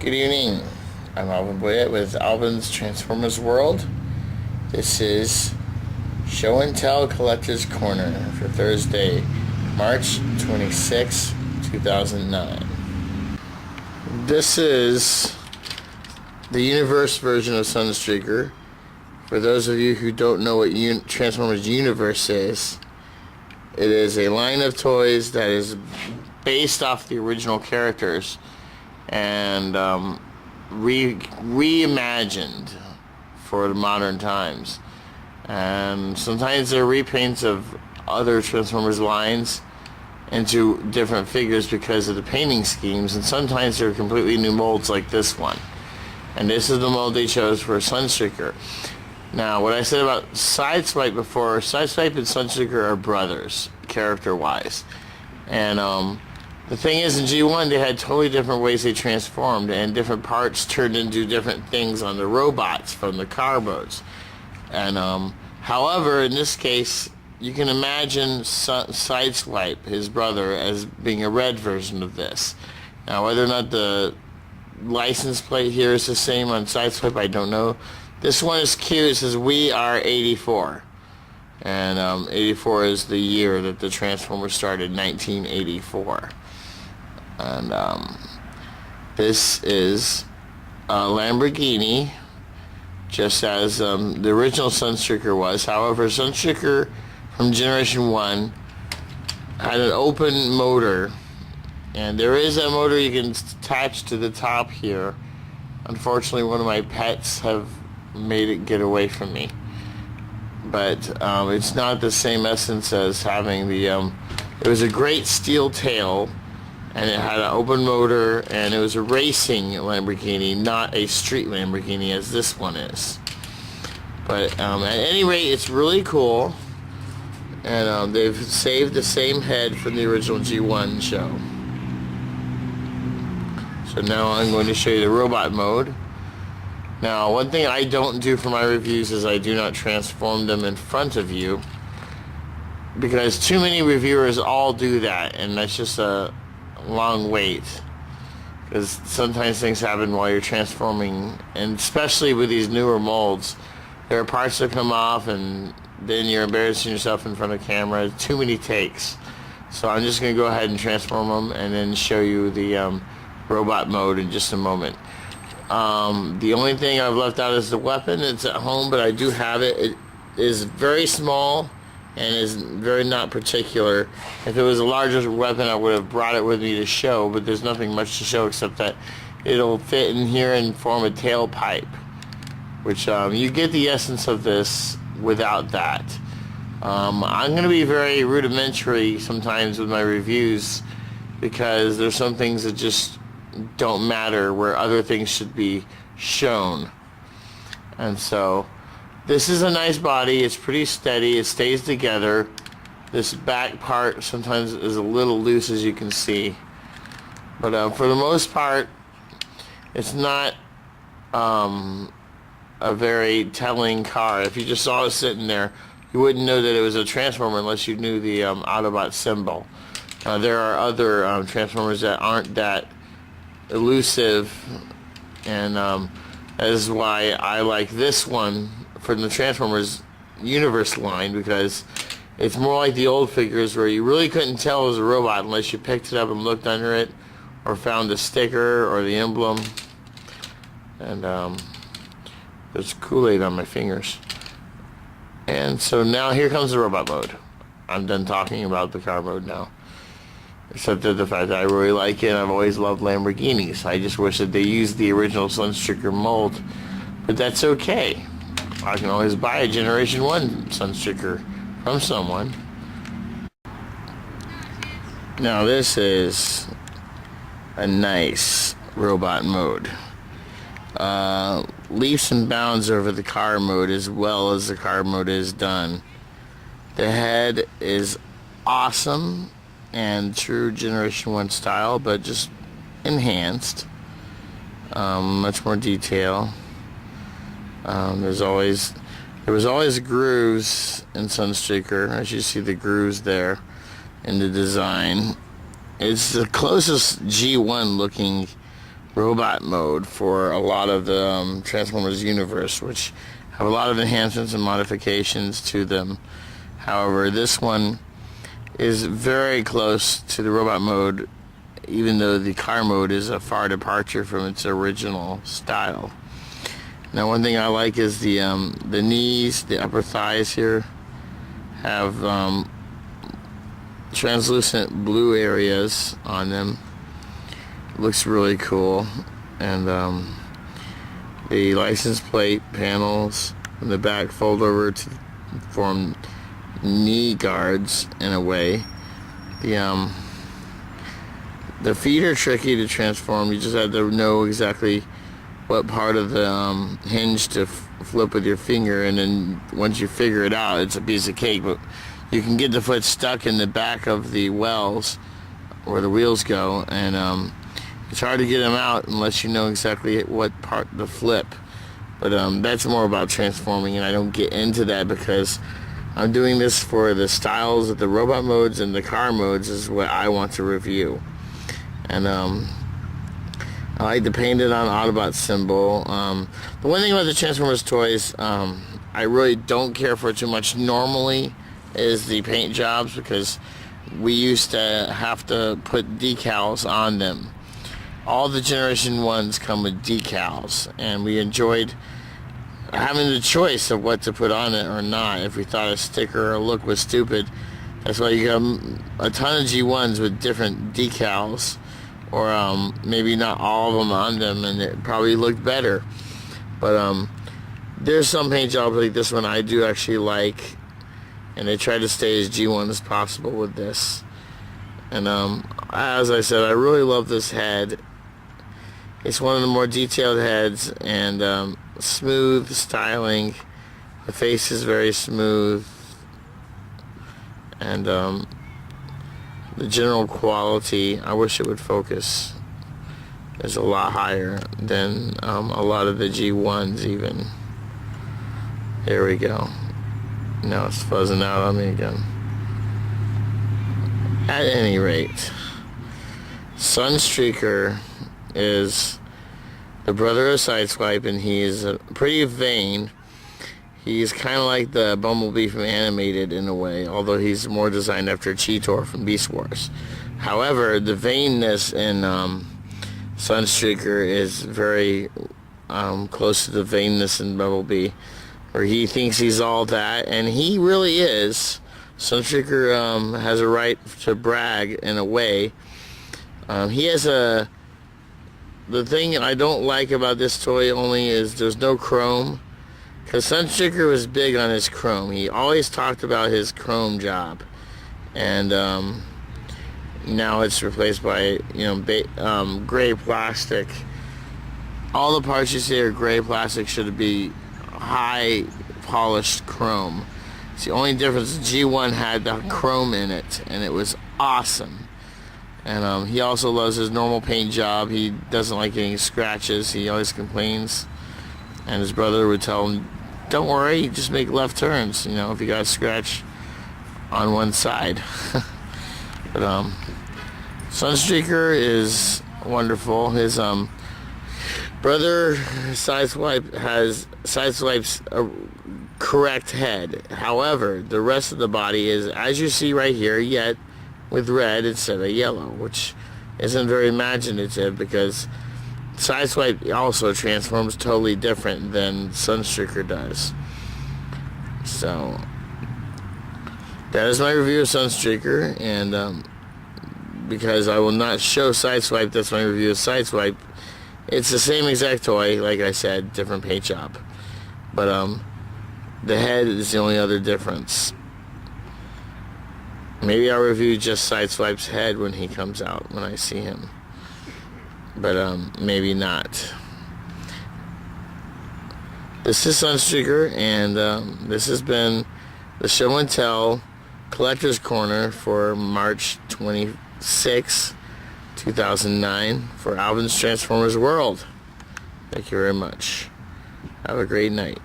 Good evening. I'm Alvin Boyette with Alvin's Transformers World. This is Show and Tell Collector's Corner for Thursday, March 26, 2009. This is the Universe version of SunStreaker. For those of you who don't know what Transformers Universe is, it is a line of toys that is based off the original characters and reimagined for the modern times. And sometimes they're repaints of other Transformers lines into different figures because of the painting schemes, and sometimes they're completely new molds like this one. And this is the mold they chose for SunStreaker. Now, what I said about Sideswipe before, Sideswipe and SunStreaker are brothers, character-wise. And the thing is, in G1, they had totally different ways they transformed, and different parts turned into different things on the robots from the car modes. And however, in this case, you can imagine Sideswipe, his brother, as being a red version of this. Now, whether or not the license plate here is the same on Sideswipe, I don't know. This one is cute. It says, "We are 84." And 84 is the year that the Transformers started, 1984. And this is a Lamborghini, just as the original SunStreaker was. However, SunStreaker from Generation 1 had an open motor, and there is a motor you can attach to the top here. Unfortunately, one of my pets have made it get away from me. But it's not the same essence as having the it was a great steel tail, and it had an open motor, and it was a racing Lamborghini, not a street Lamborghini as this one is. But at any rate, it's really cool, and they've saved the same head from the original G1 show. So now I'm going to show you the robot mode. Now, one thing I don't do for my reviews is I do not transform them in front of you, because too many reviewers all do that, and that's just a long wait, because sometimes things happen while you're transforming, and especially with these newer molds, there are parts that come off, and then you're embarrassing yourself in front of camera. Too many takes. So I'm just going to go ahead and transform them and then show you the robot mode in just a moment. The only thing I've left out is the weapon. It's at home, but I do have it. It is very small and is very not particular. If it was a larger weapon, I would have brought it with me to show, but there's nothing much to show except that it'll fit in here and form a tailpipe, which you get the essence of this without that. I'm going to be very rudimentary sometimes with my reviews, because there's some things that just don't matter where other things should be shown. And so this is a nice body. It's pretty steady. It stays together. This back part sometimes is a little loose, as you can see, but for the most part it's not a very telling car. If you just saw it sitting there, you wouldn't know that it was a Transformer unless you knew the Autobot symbol. There are other Transformers that aren't that elusive, and that is why I like this one from the Transformers Universe line, because it's more like the old figures where you really couldn't tell it was a robot unless you picked it up and looked under it or found the sticker or the emblem. And there's Kool-Aid on my fingers. And so now here comes the robot mode. I'm done talking about the car mode now, except that the fact that I really like it. I've always loved Lamborghinis. I just wish that they used the original SunStreaker mold, but that's okay. I can always buy a Generation 1 SunStreaker from someone. Now this is a nice robot mode. Leaps and bounds over the car mode as well as the car mode is done. The head is awesome and true Generation 1 style, but just enhanced. Much more detail. There was always grooves in SunStreaker, as you see the grooves there in the design. It's the closest G1 looking robot mode for a lot of the Transformers universe, which have a lot of enhancements and modifications to them. However, this one is very close to the robot mode, even though the car mode is a far departure from its original style. Now, one thing I like is the knees, the upper thighs here have translucent blue areas on them. It looks really cool. And the license plate panels in the back fold over to form knee guards in a way. The feet are tricky to transform. You just have to know exactly what part of the hinge to flip with your finger, and then once you figure it out, it's a piece of cake. But you can get the foot stuck in the back of the wells where the wheels go, and it's hard to get them out unless you know exactly what part to flip. But that's more about transforming, and I don't get into that because I'm doing this for the styles of the robot modes and the car modes is what I want to review. And I like to paint it on Autobot symbol. The one thing about the Transformers toys I really don't care for too much normally is the paint jobs, because we used to have to put decals on them. All the Generation 1s come with decals, and we enjoyed having the choice of what to put on it or not. If we thought a sticker or a look was stupid, that's why you got a ton of G1s with different decals, or maybe not all of them on them, and it probably looked better. But there's some paint jobs like this one I do actually like, and they try to stay as G1 as possible with this. And as I said, I really love this head. It's one of the more detailed heads, and smooth styling. The face is very smooth, and the general quality, I wish it would focus, is a lot higher than a lot of the G1s even. Here we go. Now it's fuzzing out on me again. At any rate, SunStreaker is the brother of Sideswipe, and he is pretty vain. He's kind of like the Bumblebee from Animated in a way, although he's more designed after Cheetor from Beast Wars. However, the vainness in SunStreaker is very close to the vainness in Bumblebee, where he thinks he's all that, and he really is. SunStreaker has a right to brag in a way. He has the thing I don't like about this toy only is there's no chrome, because SunStreaker was big on his chrome. He always talked about his chrome job, and now it's replaced by gray plastic. All the parts you see are gray plastic should be high polished chrome. It's the only difference. G1 had the chrome in it, and it was awesome. And he also loves his normal paint job. He doesn't like getting scratches. He always complains. And his brother would tell him, don't worry, just make left turns, if you got a scratch on one side. But SunStreaker is wonderful. His brother Sideswipe has Sideswipe's correct head. However, the rest of the body is, as you see right here, yet with red instead of yellow, which isn't very imaginative, because Sideswipe also transforms totally different than SunStreaker does. So that is my review of SunStreaker, and because I will not show Sideswipe, that's my review of Sideswipe. It's the same exact toy, like I said, different paint job, but the head is the only other difference. Maybe I'll review just Sideswipe's head when he comes out, when I see him. But maybe not. This is SunStreaker, and this has been the Show and Tell Collector's Corner for March 26, 2009 for Alvin's Transformers World. Thank you very much. Have a great night.